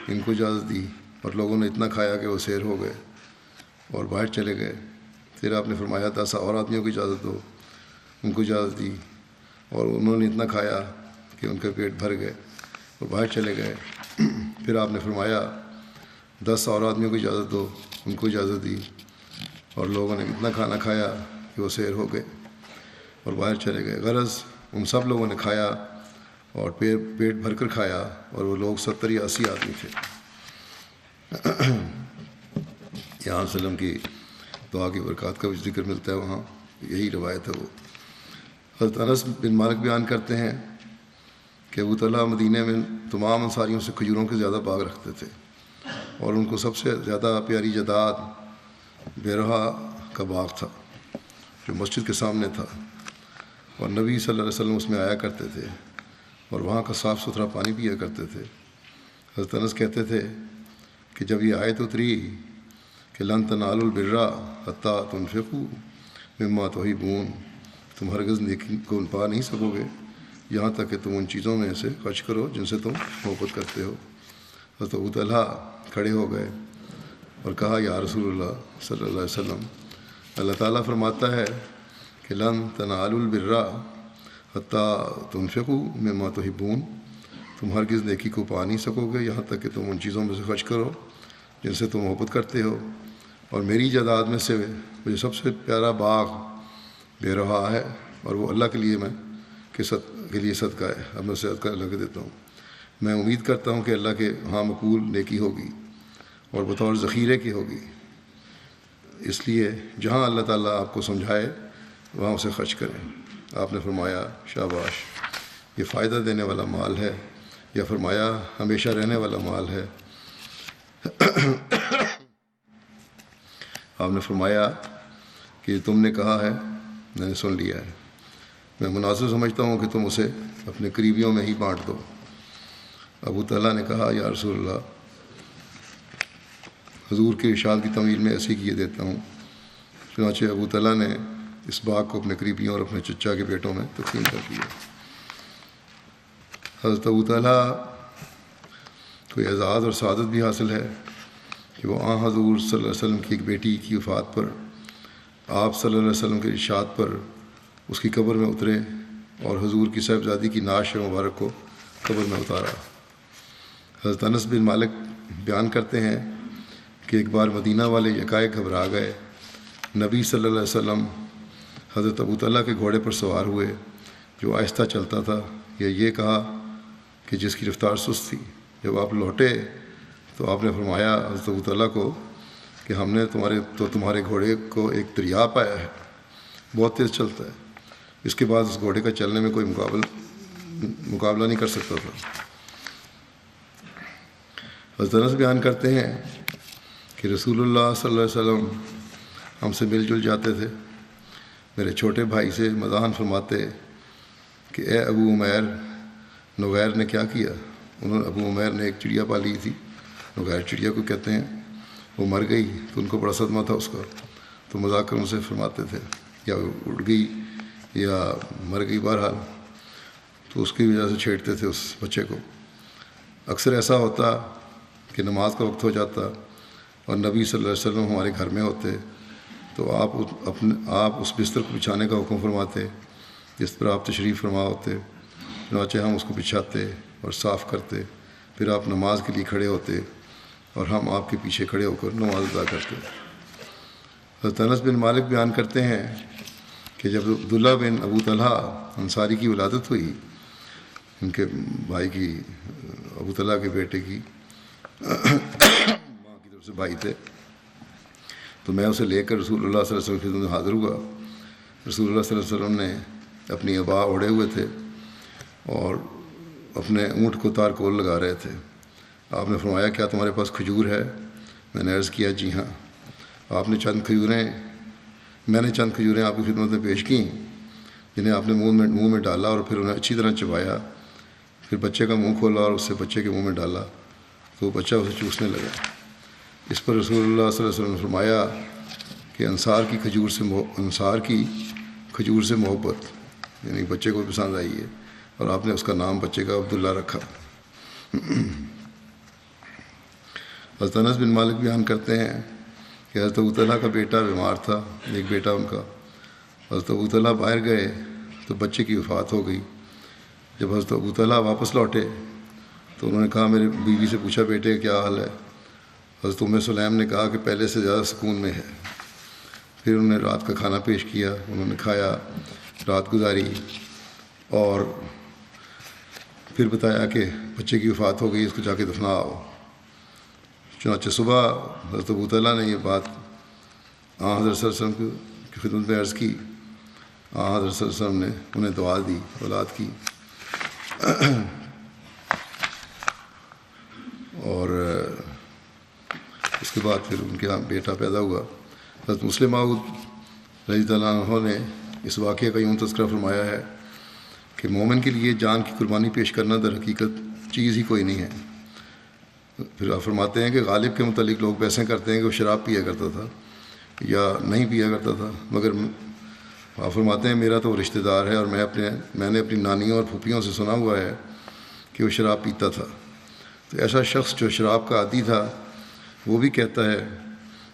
ان کو اجازت دی اور لوگوں نے اتنا کھایا کہ وہ سیر ہو گئے اور باہر چلے گئے. پھر آپ نے فرمایا 10 اور آدمیوں کو اجازت دو. ان کو اجازت دی اور انہوں نے اتنا کھایا کہ ان کا پیٹ بھر گئے اور باہر چلے گئے. پھر آپ نے فرمایا 10 اور آدمیوں کو اجازت دو. ان کو اجازت دی اور لوگوں نے اتنا کھانا کھایا کہ وہ سیر ہو گئے اور باہر چلے گئے. غرض ان سب لوگوں نے کھایا اور پیٹ بھر کر کھایا اور وہ لوگ 70 یا 80 آدمی تھے. یہاں وسلم کی دعا کی برکات کا بھی ذکر ملتا ہے. وہاں یہی روایت ہے. وہ حضرت انس بن مالک بیان کرتے ہیں کہ ابو طلحہ مدینہ میں تمام انصاریوں سے کھجوروں کے زیادہ باغ رکھتے تھے اور ان کو سب سے زیادہ پیاری جداد بیرہا کا باغ تھا جو مسجد کے سامنے تھا اور نبی صلی اللہ علیہ وسلم اس میں آیا کرتے تھے اور وہاں کا صاف ستھرا پانی پیا کرتے تھے. حضرت انس کہتے تھے کہ جب یہ آیت اتری کہ لن تنالوا البر حتی تنفقوا مما تحبون، تم ہرگز نیکی کو پا نہیں سکو گے یہاں تک کہ تم ان چیزوں میں سے خرچ کرو جن سے تم محبت کرتے ہو. حضرت ابو طلحہ کھڑے ہو گئے اور کہا یا رسول اللہ صلی اللہ علیہ وسلم، اللہ تعالیٰ فرماتا ہے کہ لن تنالوا البر حتی تنفقوا مما تحبون، تم ہرگز نیکی کو پا نہیں سکو گے یہاں تک کہ تم ان چیزوں میں سے خرچ کرو جن سے تم محبت کرتے ہو. اور میری جائیداد میں سے مجھے سب سے پیارا باغ بیرہا ہے اور وہ اللہ کے لیے کے لیے صدقہ ہے. اب میں صدقہ اللہ کو دیتا ہوں. میں امید کرتا ہوں کہ اللہ کے ہاں مقبول نیکی ہوگی اور بطور ذخیرے کی ہوگی، اس لیے جہاں اللہ تعالیٰ آپ کو سمجھائے وہاں اسے خرچ کریں. آپ نے فرمایا شاباش، یہ فائدہ دینے والا مال ہے، یا فرمایا ہمیشہ رہنے والا مال ہے. آپ نے فرمایا کہ تم نے کہا ہے میں نے سن لیا ہے، میں مناسب سمجھتا ہوں کہ تم اسے اپنے قریبیوں میں ہی بانٹ دو. ابو طلحہ نے کہا یا رسول اللہ، حضور کے ارشاد کی تعمیل میں ایسے کیے دیتا ہوں. چنانچہ ابو طلحہ نے اس باغ کو اپنے قریبیوں اور اپنے چچا کے بیٹوں میں تقسیم کر دیا. حضرت ابو طلحہ کو اعزاز اور سعادت بھی حاصل ہے کہ وہ حضور صلی اللہ علیہ وسلم کی ایک بیٹی کی وفات پر آپ صلی اللہ علیہ وسلم کے ارشاد پر اس کی قبر میں اترے اور حضور کی صاحبزادی کی نعش مبارک کو قبر میں اتارا. حضرت انس بن مالک بیان کرتے ہیں کہ ایک بار مدینہ والے یکایک گھبرا گئے. نبی صلی اللہ علیہ وسلم حضرت ابو طلحہ کے گھوڑے پر سوار ہوئے جو آہستہ چلتا تھا، یہ کہا کہ جس کی رفتار سست تھی. جب آپ لوٹے تو آپ نے فرمایا حضرت ابو طلحہ کو کہ ہم نے تمہارے گھوڑے کو ایک دریا پایا ہے، بہت تیز چلتا ہے. اس کے بعد اس گھوڑے کا چلنے میں کوئی مقابلہ نہیں کر سکتا تھا. حضرت انس بیان کرتے ہیں کہ رسول اللہ صلی اللہ علیہ وسلم ہم سے مل جل جاتے تھے. میرے چھوٹے بھائی سے مزاحن فرماتے کہ اے ابو عمیر، نغیر نے کیا کیا؟ ابو عمیر نے ایک چڑیا پالی تھی، نغیر چڑیا کو کہتے ہیں، وہ مر گئی تو ان کو بڑا صدمہ تھا اس کا. تو مذاق کر ان سے فرماتے تھے یا اڑ گئی یا مر گئی، بہرحال تو اس کی وجہ سے چھیڑتے تھے اس بچے کو. اکثر ایسا ہوتا کہ نماز کا وقت ہو جاتا اور نبی صلی اللہ علیہ وسلم ہمارے گھر میں ہوتے تو آپ اس بستر کو بچھانے کا حکم فرماتے جس پر آپ تشریف فرما ہوتے. چنانچہ ہم اس کو بچھاتے اور صاف کرتے، پھر آپ نماز کے لیے کھڑے ہوتے اور ہم آپ کے پیچھے کھڑے ہو کر نماز ادا کرتے. حضرت انس بن مالک بیان کرتے ہیں کہ جب عبداللہ بن ابو طلحہ انصاری کی ولادت ہوئی، ان کے بھائی کی، ابو طلحہ کے بیٹے کی ماں کی طرف سے بھائی تھے، تو میں اسے لے کر رسول اللہ صلی اللہ علیہ وسلم کی خدمت میں حاضر ہوا. رسول اللہ صلی اللہ علیہ وسلم نے اپنی ابا اوڑھے ہوئے تھے اور اپنے اونٹ کو تار کول لگا رہے تھے. آپ نے فرمایا کیا تمہارے پاس کھجور ہے؟ میں نے عرض کیا جی ہاں. میں نے چند کھجوریں آپ کی خدمت میں پیش کیں جنہیں آپ نے منہ میں ڈالا اور پھر انہیں اچھی طرح چبایا. پھر بچے کا منہ کھولا اور اسے بچے کے منہ میں ڈالا تو وہ بچہ اسے چوسنے لگا۔ اس پر رسول اللہ صلی اللہ علیہ وسلم نے فرمایا کہ انصار کی کھجور سے محبت یعنی بچے کو پسند آئی ہے، اور آپ نے اس کا نام بچے کا عبداللہ رکھا۔ حضرت انس بن مالک بیان کرتے ہیں کہ حضرت ابو طلحہ کا بیٹا بیمار تھا، ایک بیٹا ان کا۔ حضرت ابو طلحہ باہر گئے تو بچے کی وفات ہو گئی۔ جب حضرت ابو طلحہ واپس لوٹے تو انہوں نے کہا، میرے بیوی سے پوچھا، بیٹے کیا حال ہے؟ حضرت ام سلیم نے کہا کہ پہلے سے زیادہ سکون میں ہے۔ پھر انہوں نے رات کا کھانا پیش کیا، انہوں نے کھایا، رات گزاری، اور پھر بتایا کہ بچے کی وفات ہو گئی، اس کو جا کے دفناؤ۔ چنانچہ صبح حضرت ابو طلحہ نے یہ بات حضرت صلی اللہ علیہ وسلم کی خدمت میں عرض کی۔ حضرت صلی اللہ علیہ وسلم نے انہیں دعا دی، اولاد کی، اور اس کے بعد پھر ان کے یہاں بیٹا پیدا ہوا۔ حضرت مسلم موعود رضی اللہ عنہ نے اس واقعے کا یوں تذکرہ فرمایا ہے کہ مومن کے لیے جان کی قربانی پیش کرنا در حقیقت چیز ہی کوئی نہیں ہے۔ پھر آپ فرماتے ہیں کہ غالب کے متعلق لوگ بحثیں کرتے ہیں کہ وہ شراب پیا کرتا تھا یا نہیں پیا کرتا تھا، مگر آپ فرماتے ہیں میرا تو وہ رشتہ دار ہے، اور میں نے اپنی نانیوں اور پھوپھیوں سے سنا ہوا ہے کہ وہ شراب پیتا تھا۔ تو ایسا شخص جو شراب کا عادی تھا وہ بھی کہتا ہے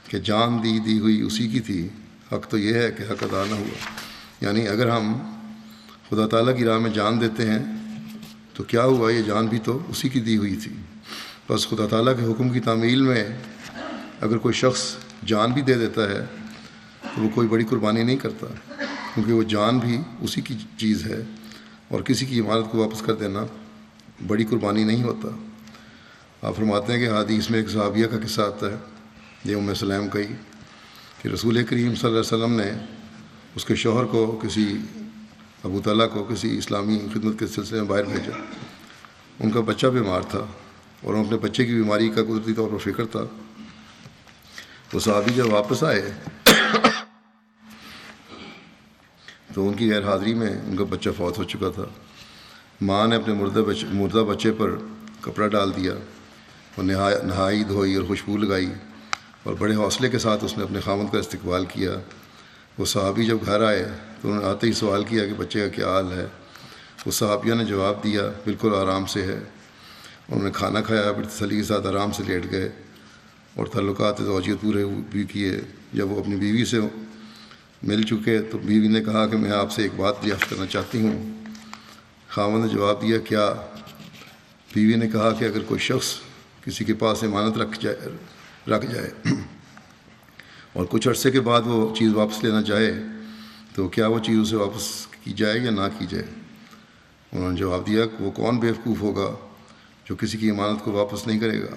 کہ جان دی ہوئی اسی کی تھی، حق تو یہ ہے کہ حق ادا نہ ہوا۔ یعنی اگر ہم خدا تعالیٰ کی راہ میں جان دیتے ہیں تو کیا ہوا، یہ جان بھی تو اسی کی دی ہوئی تھی۔ بس خدا تعالیٰ کے حکم کی تعمیل میں اگر کوئی شخص جان بھی دے دیتا ہے تو وہ کوئی بڑی قربانی نہیں کرتا، کیونکہ وہ جان بھی اسی کی چیز ہے، اور کسی کی امانت کو واپس کر دینا بڑی قربانی نہیں ہوتا۔ آپ فرماتے ہیں کہ حدیث میں ایک صحابیہ کا قصہ آتا ہے، یہ ام سلیم کا ہی، کہ رسول کریم صلی اللہ علیہ وسلم نے اس کے شوہر کو ابو طلحہ کو کسی اسلامی خدمت کے سلسلے میں باہر بھیجا۔ ان کا بچہ بیمار تھا اور ان اپنے بچے کی بیماری کا قدرتی طور پر فکر تھا۔ وہ صحابی جب واپس آئے تو ان کی غیر حاضری میں ان کا بچہ فوت ہو چکا تھا۔ ماں نے اپنے مردہ بچے پر کپڑا ڈال دیا، اور نہائی دھوئی اور خوشبو لگائی، اور بڑے حوصلے کے ساتھ اس نے اپنے خامد کا استقبال کیا۔ وہ صحابی جب گھر آئے تو انہوں نے آتے ہی سوال کیا کہ بچے کا کیا حال ہے؟ اس صحابیہ نے جواب دیا، بالکل آرام سے ہے۔ انہوں نے کھانا کھایا، پھر تسلی کے ساتھ آرام سے لیٹ گئے اور تعلقات زوجیت پورے بھی کیے۔ جب وہ اپنی بیوی سے مل چکے تو بیوی نے کہا کہ میں آپ سے ایک بات دریافت کرنا چاہتی ہوں۔ خاوند نے جواب دیا، کیا؟ بیوی نے کہا کہ اگر کوئی شخص کسی کے پاس امانت رکھ جائے اور کچھ عرصے کے بعد وہ چیز واپس لینا چاہے تو کیا وہ چیز اسے واپس کی جائے یا نہ کی جائے؟ انہوں نے جواب دیا کہ وہ کون بیوقوف ہوگا جو کسی کی امانت کو واپس نہیں کرے گا؟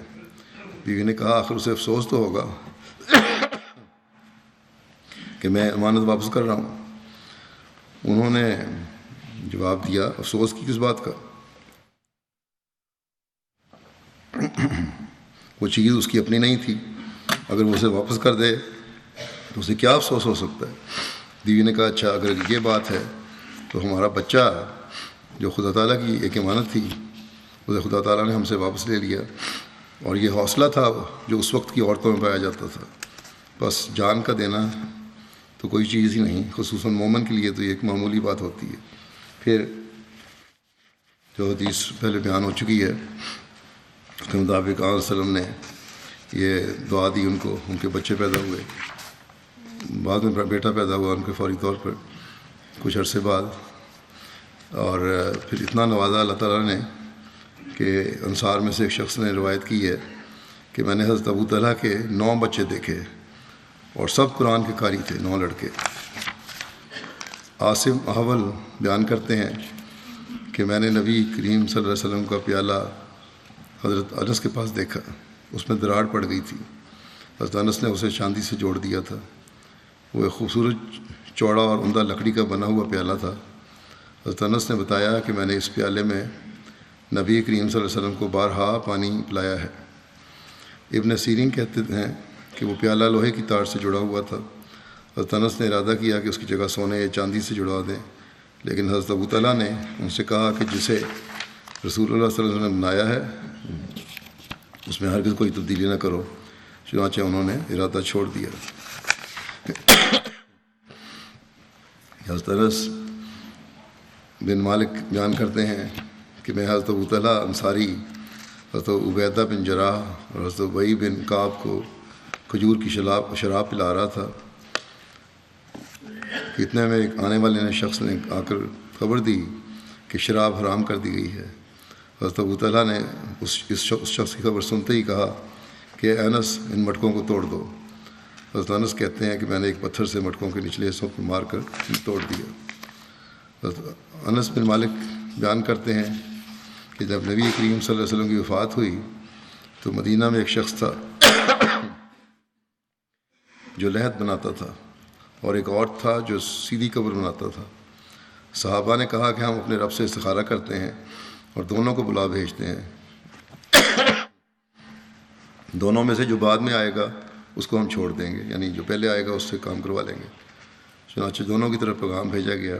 بیوی نے کہا، آخر اسے افسوس تو ہوگا کہ میں امانت واپس کر رہا ہوں۔ انہوں نے جواب دیا، افسوس کی کس بات کا؟ وہ چیز اس کی اپنی نہیں تھی، اگر وہ اسے واپس کر دے تو اسے کیا افسوس ہو سکتا ہے؟ بیوی نے کہا، اچھا اگر یہ بات ہے تو ہمارا بچہ جو خدا تعالیٰ کی ایک امانت تھی اسے خدا تعالیٰ نے ہم سے واپس لے لیا، اور یہ حوصلہ تھا جو اس وقت کی عورتوں میں پایا جاتا تھا۔ بس جان کا دینا تو کوئی چیز ہی نہیں، خصوصاً مومن کے لیے تو یہ ایک معمولی بات ہوتی ہے۔ پھر جو حدیث پہلے بیان ہو چکی ہے اس کے مطابق آن وسلم نے یہ دعا دی ان کو، ان کے بچے پیدا ہوئے، بعد میں بیٹا پیدا ہوا ان کے فوری طور پر کچھ عرصے بعد، اور پھر اتنا نوازا اللہ تعالیٰ نے کہ انصار میں سے ایک شخص نے روایت کی ہے کہ میں نے حضرت ابو طلحہ کے 9 بچے دیکھے اور سب قرآن کے قاری تھے، 9 لڑکے۔ عاصم احول بیان کرتے ہیں کہ میں نے نبی کریم صلی اللہ علیہ وسلم کا پیالہ حضرت انس کے پاس دیکھا، اس میں دراڑ پڑ گئی تھی۔ حضرت انس نے اسے چاندی سے جوڑ دیا تھا۔ وہ ایک خوبصورت چوڑا اور عمدہ لکڑی کا بنا ہوا پیالہ تھا۔ حضرت انس نے بتایا کہ میں نے اس پیالے میں نبی کریم صلی اللہ علیہ وسلم کو بارہا پانی پلایا ہے۔ ابن سیرین کہتے ہیں کہ وہ پیالہ لوہے کی تار سے جڑا ہوا تھا۔ حضرت انس نے ارادہ کیا کہ اس کی جگہ سونے یا چاندی سے جڑوا دیں، لیکن حضرت ابو طلحہ نے ان سے کہا کہ جسے رسول اللہ صلی اللہ علیہ وسلم نے بنایا ہے، اس میں ہرگز کوئی تبدیلی نہ کرو، چنانچہ انہوں نے ارادہ چھوڑ دیا۔ حضرت انس بن مالک بیان کرتے ہیں کہ میں حضرت ابو طلحہ انصاری، حضرت عبیدہ بن جراح اور حضرت ابی بن کعب کو کھجور کی شراب پلا رہا تھا کہ اتنے میں ایک آنے والے شخص نے آ کر خبر دی کہ شراب حرام کر دی گئی ہے۔ حضرت ابو طلحہ نے اس شخص کی خبر سنتے ہی کہا کہ انس ان مٹکوں کو توڑ دو۔ حضرت انس کہتے ہیں کہ میں نے ایک پتھر سے مٹکوں کے نچلے حصوں کو مار کر توڑ دیا۔ حضرت انس بن مالک بیان کرتے ہیں کہ جب نبی کریم صلی اللہ علیہ وسلم کی وفات ہوئی تو مدینہ میں ایک شخص تھا جو لحد بناتا تھا، اور ایک اور تھا جو سیدھی قبر بناتا تھا۔ صحابہ نے کہا کہ ہم اپنے رب سے استخارہ کرتے ہیں اور دونوں کو بلا بھیجتے ہیں، دونوں میں سے جو بعد میں آئے گا اس کو ہم چھوڑ دیں گے، یعنی جو پہلے آئے گا اس سے کام کروا لیں گے۔ چنانچہ دونوں کی طرف پیغام بھیجا گیا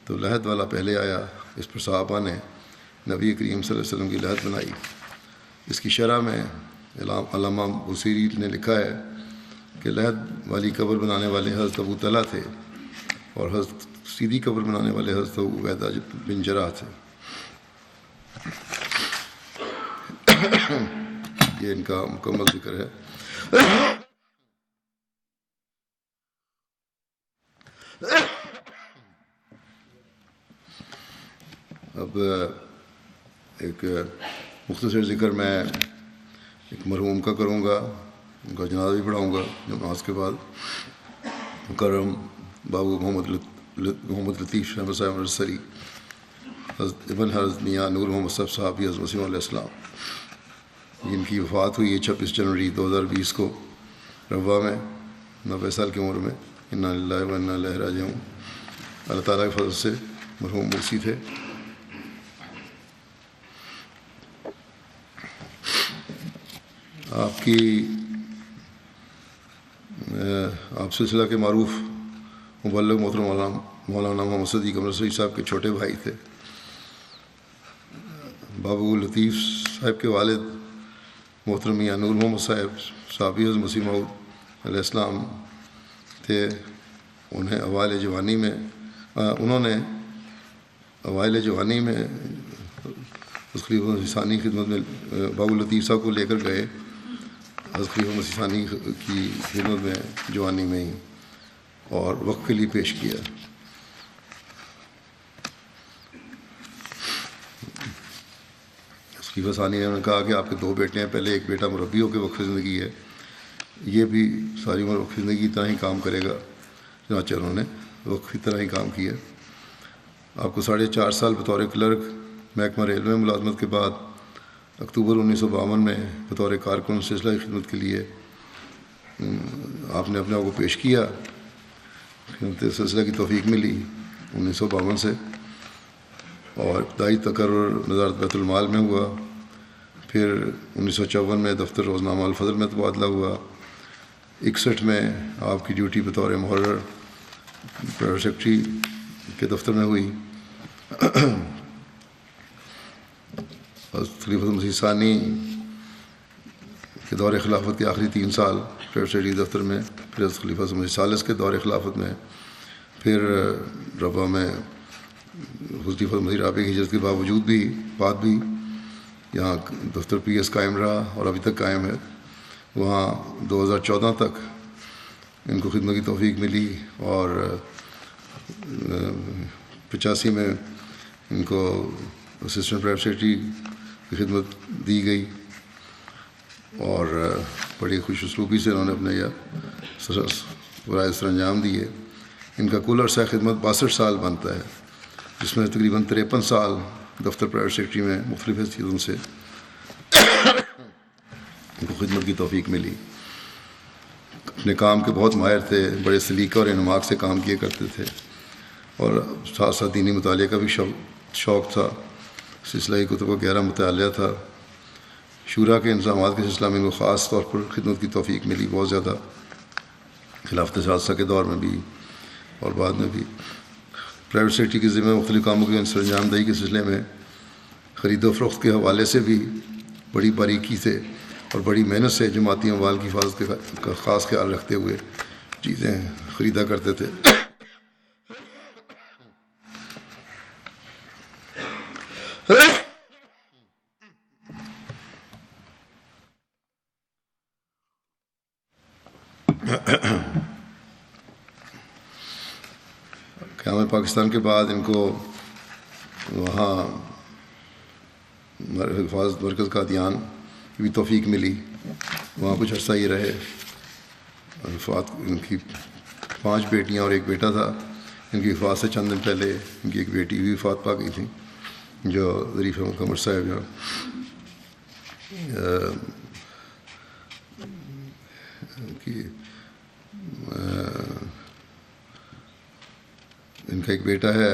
تو لحد والا پہلے آیا۔ اس پر صحابہ نے نبی کریم صلی اللہ علیہ وسلم کی لحد بنائی۔ اس کی شرح میں علامہ بصیری نے لکھا ہے کہ لحد والی قبر بنانے والے حضرت ابو طلحہ تھے اور حضرت سیدھی قبر بنانے والے حضرت عبیدہ بن جراح تھے۔ یہ ان کا مکمل ذکر ہے۔ اب ایک مختصر ذکر میں ایک مرحوم کا کروں گا، ان کا جنازہ بھی پڑھاؤں گا نماز کے بعد۔ مکرم بابو محمد لطیف احمد صاحب نرسری، حضرت ابن حضرت میاں نور محمد صاحب حضرت مسیم علیہ السلام، جن کی وفات ہوئی ہے 26 جنوری 2020 کو روا میں 90 سال کی عمر میں۔ انا للہ و انا الیہ راجعون۔ اللہ تعالیٰ کے فضل سے مرحوم مرسی تھے۔ آپ سلسلہ کے معروف مبلغ محترم مولانا محمد صدیق امر صدیق صاحب کے چھوٹے بھائی تھے۔ بابو لطیف صاحب کے والد محترم میاں نور محمد صاحب حضرت مسیح موعود علیہ السلام تھے۔ انہیں اوائل جوانی میں خلیفہ مسیح ثانی خدمت میں بابو لطیف صاحب کو لے کر گئے حضرت خلیفہ مسیح ثانی کی خدمت میں جوانی میں ہی، اور وقت کے لیے پیش کیا۔ خلیفہ ثانی نے کہا کہ آپ کے 2 بیٹے ہیں، پہلے ایک بیٹا مربی ہو کے وقف زندگی ہے، یہ بھی ساری عمر وقف زندگی کی طرح ہی کام کرے گا۔ چنانچہ انہوں نے وقف کی طرح ہی کام کیا۔ آپ کو 4.5 سال بطور کلرک محکمہ ریلوے میں ملازمت کے بعد اکتوبر 1952 میں بطور کارکن سلسلہ کی خدمت کے لیے آپ نے اپنے آپ کو پیش کیا۔ خدمت سلسلہ کی توفیق ملی 1952 سے، اور ابتدائی تقرر وزارت بیت المال میں ہوا۔ پھر 1954 میں دفتر روزنامہ الفضل میں تبادلہ ہوا۔ 61 میں آپ کی ڈیوٹی بطور محرر پرائیویٹ سیکرٹری کے دفتر میں ہوئی۔ خلیفہ مسیح ثانی کے دور خلافت کے آخری 3 سال پرائیویٹ سیکرٹری دفتر میں، پھر خلیفہ مسیح ثالث کے دور خلافت میں، پھر ربا میں خلیفہ مسیح رابع کی ہجرت کے باوجود بھی یہاں دفتر پی ایس قائم رہا اور ابھی تک قائم ہے۔ وہاں 2014 تک ان کو خدمت کی توفیق ملی، اور 85 میں ان کو اسسٹنٹ پرائیویٹ سیکرٹری کی خدمت دی گئی، اور بڑی خوش اسلوبی سے انہوں نے اپنے فرائض سر انجام دیے۔ ان کا کل عرصہ خدمت 62 سال بنتا ہے، جس میں تقریباً 53 سال دفتر پرائیویٹ سیکرٹری میں مختلف حیثیتوں سے ان کو خدمت کی توفیق ملی۔ اپنے کام کے بہت ماہر تھے، بڑے سلیقہ اور انعماق سے کام کیا کرتے تھے، اور ساتھ ساتھ دینی مطالعے کا بھی شوق تھا۔ سلسلہ کتب کا گہرا مطالعہ تھا۔ شورا کے انتظامات کے سلسلہ میں ان کو خاص طور پر خدمت کی توفیق ملی بہت زیادہ، خلافت ثالثہ کے دور میں بھی اور بعد میں بھی۔ پرائیویٹ سیکرٹری کے ذمہ مختلف کاموں کی سر انجام دہی کے سلسلے میں خرید و فروخت کے حوالے سے بھی بڑی باریکی سے اور بڑی محنت سے جماعتی اموال کی حفاظت کا خاص خیال رکھتے ہوئے چیزیں خریدا کرتے تھے۔ قیام پاکستان کے بعد ان کو وہاں حفاظت مرکز قادیان کی بھی توفیق ملی، وہاں کچھ عرصہ ہی رہے۔ وفات ان کی 5 بیٹیاں اور 1 بیٹا تھا۔ ان کی وفات سے چند دن پہلے ان کی 1 بیٹی بھی وفات پا گئی تھی، جو ظریف احمد قمر صاحب جو ان کا 1 بیٹا ہے،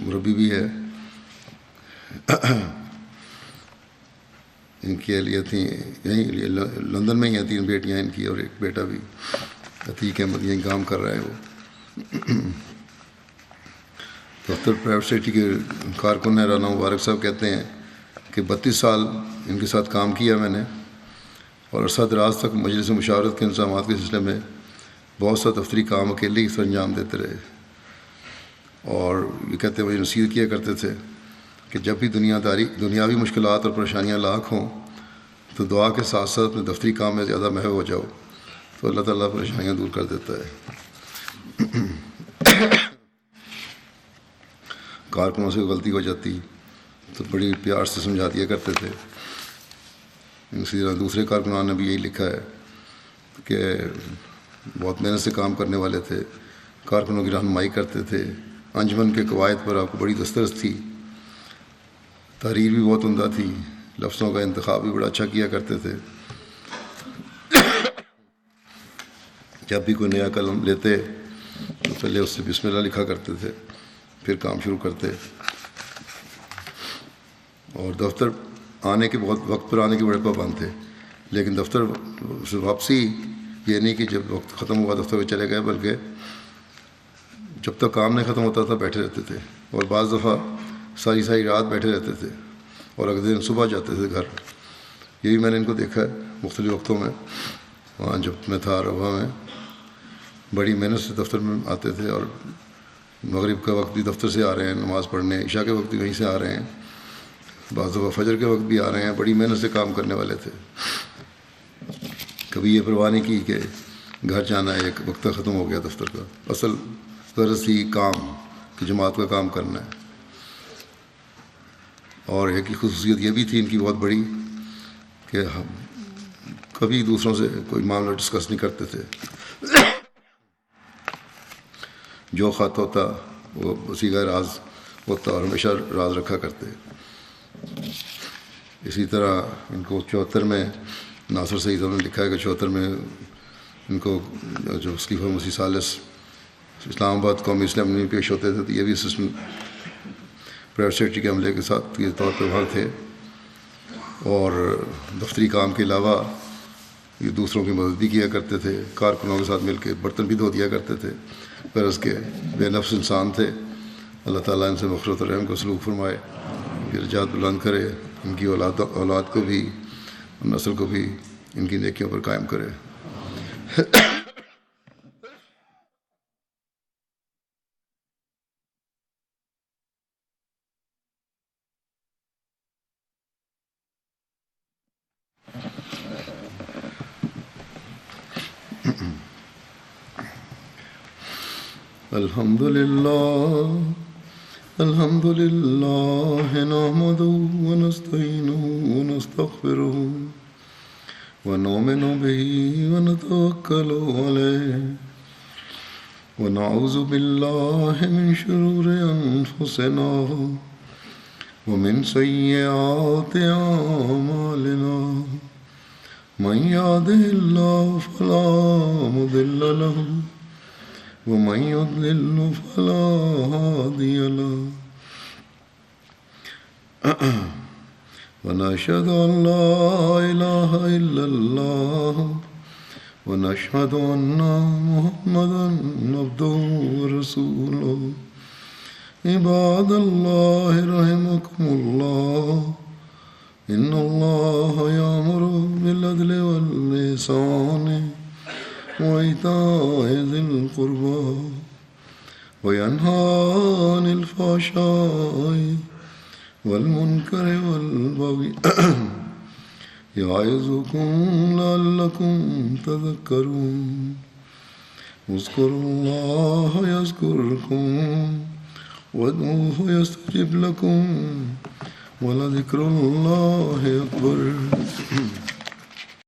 مربی بھی ہے۔ ان کی اہلیہ تھیں یہیں لندن میں ہی ہیں، 3 بیٹیاں ان کی اور 1 بیٹا بھی عتیق احمد یہیں کام کر رہا ہے وہ۔ دفتر پرائیویٹ سیکٹری کے کارکن ہیں رانا مبارک صاحب کہتے ہیں کہ 32 سال ان کے ساتھ کام کیا میں نے، اور عرصہ دراز تک مجلس مشاورت کے انتظامات کے سلسلے میں بہت سا دفتری کام اکیلے ہی سر انجام دیتے رہے۔ اور یہ کہتے ہیں مجھے نصیحت کیا کرتے تھے کہ جب بھی دنیاوی مشکلات اور پریشانیاں لاحق ہوں تو دعا کے ساتھ ساتھ اپنے دفتری کام میں زیادہ محو ہو جاؤ تو اللہ تعالیٰ پریشانیاں دور کر دیتا ہے۔ کارکنوں سے غلطی ہو جاتی تو بڑی پیار سے سمجھا دیا کرتے تھے۔ اسی طرح دوسرے کارکنان نے بھی یہی لکھا ہے کہ بہت محنت سے کام کرنے والے تھے، کارکنوں کی رہنمائی کرتے تھے، انجمن کے قواعد پر آپ کو بڑی دسترس تھی، تحریر بھی بہت عمدہ تھی، لفظوں کا انتخاب بھی بڑا اچھا کیا کرتے تھے۔ جب بھی کوئی نیا قلم لیتے تو پہلے اس سے بسم اللہ لکھا کرتے تھے، پھر کام شروع کرتے۔ اور دفتر آنے کے بہت وقت پر آنے کے بڑے پابند تھے، لیکن دفتر سے واپسی یہ نہیں کہ جب وقت ختم ہوا دفتر میں چلے گئے، بلکہ جب تک کام نہیں ختم ہوتا تھا بیٹھے رہتے تھے، اور بعض دفعہ ساری رات بیٹھے رہتے تھے اور اگلے دن صبح جاتے تھے گھر۔ یہ بھی میں نے ان کو دیکھا ہے مختلف وقتوں میں، وہاں جب میں تھا روا میں بڑی محنت سے دفتر میں آتے تھے، اور مغرب کا وقت بھی دفتر سے آ رہے ہیں نماز پڑھنے، عشاء کے وقت بھی وہیں سے آ رہے ہیں، بعض دفعہ فجر کے وقت بھی آ رہے ہیں، بڑی محنت سے کام کرنے والے تھے۔ کبھی یہ پرواہ نہیں کی کہ گھر جانا ہے، ایک وقت ختم ہو گیا دفتر کا، اصل غرض تھی کام کہ جماعت کا کام کرنا ہے۔ اور ایک خصوصیت یہ بھی تھی ان کی بہت بڑی کہ ہم کبھی دوسروں سے کوئی معاملہ ڈسکس نہیں کرتے تھے، جو خط ہوتا وہ اسی کا راز ہوتا اور ہمیشہ راز رکھا کرتے۔ اسی طرح ان کو 74 میں ناصر سعید نے لکھا ہے کہ 74 میں ان کو جو خلیفہ مسیح ثالث اسلام آباد قومی اسمبلی میں پیش ہوتے تھے تو یہ بھی اسسٹنٹ پرائیویٹ سیکٹری کے عملے کے ساتھ کے طور پہ وہاں تھے، اور دفتری کام کے علاوہ یہ دوسروں کی مدد بھی کیا کرتے تھے، کارکنوں کے ساتھ مل کے برتن بھی دھو دیا کرتے تھے۔ غرض کے بے نفس انسان تھے۔ اللہ تعالیٰ ان سے مغفرت اور رحم کو سلوک فرمائے، درجات بلند کرے، ان کی اولاد کو بھی اور نسل کو بھی ان کی نیکیوں پر قائم کرے۔ الحمد لله نحمده ونستعينه ونستغفره ونؤمن به ونتوكل عليه ونعوذ بالله من شرور أنفسنا ومن سيئات أعمالنا من يهده الله فلا مضل له ومن يضلل فلا هادي له ونشهد أن لا إله إلا الله ونشهد أن محمدا عبده ورسوله عباد الله رحمكم الله إن الله يأمر بالعدل والإحسان وإيتاء ذي القربى وينهى عن الفحشاء والمنكر والبغي يعظكم لعلكم تذكرون اذكروا الله يذكركم وادعوه يستجب لكم ولذكر الله أكبر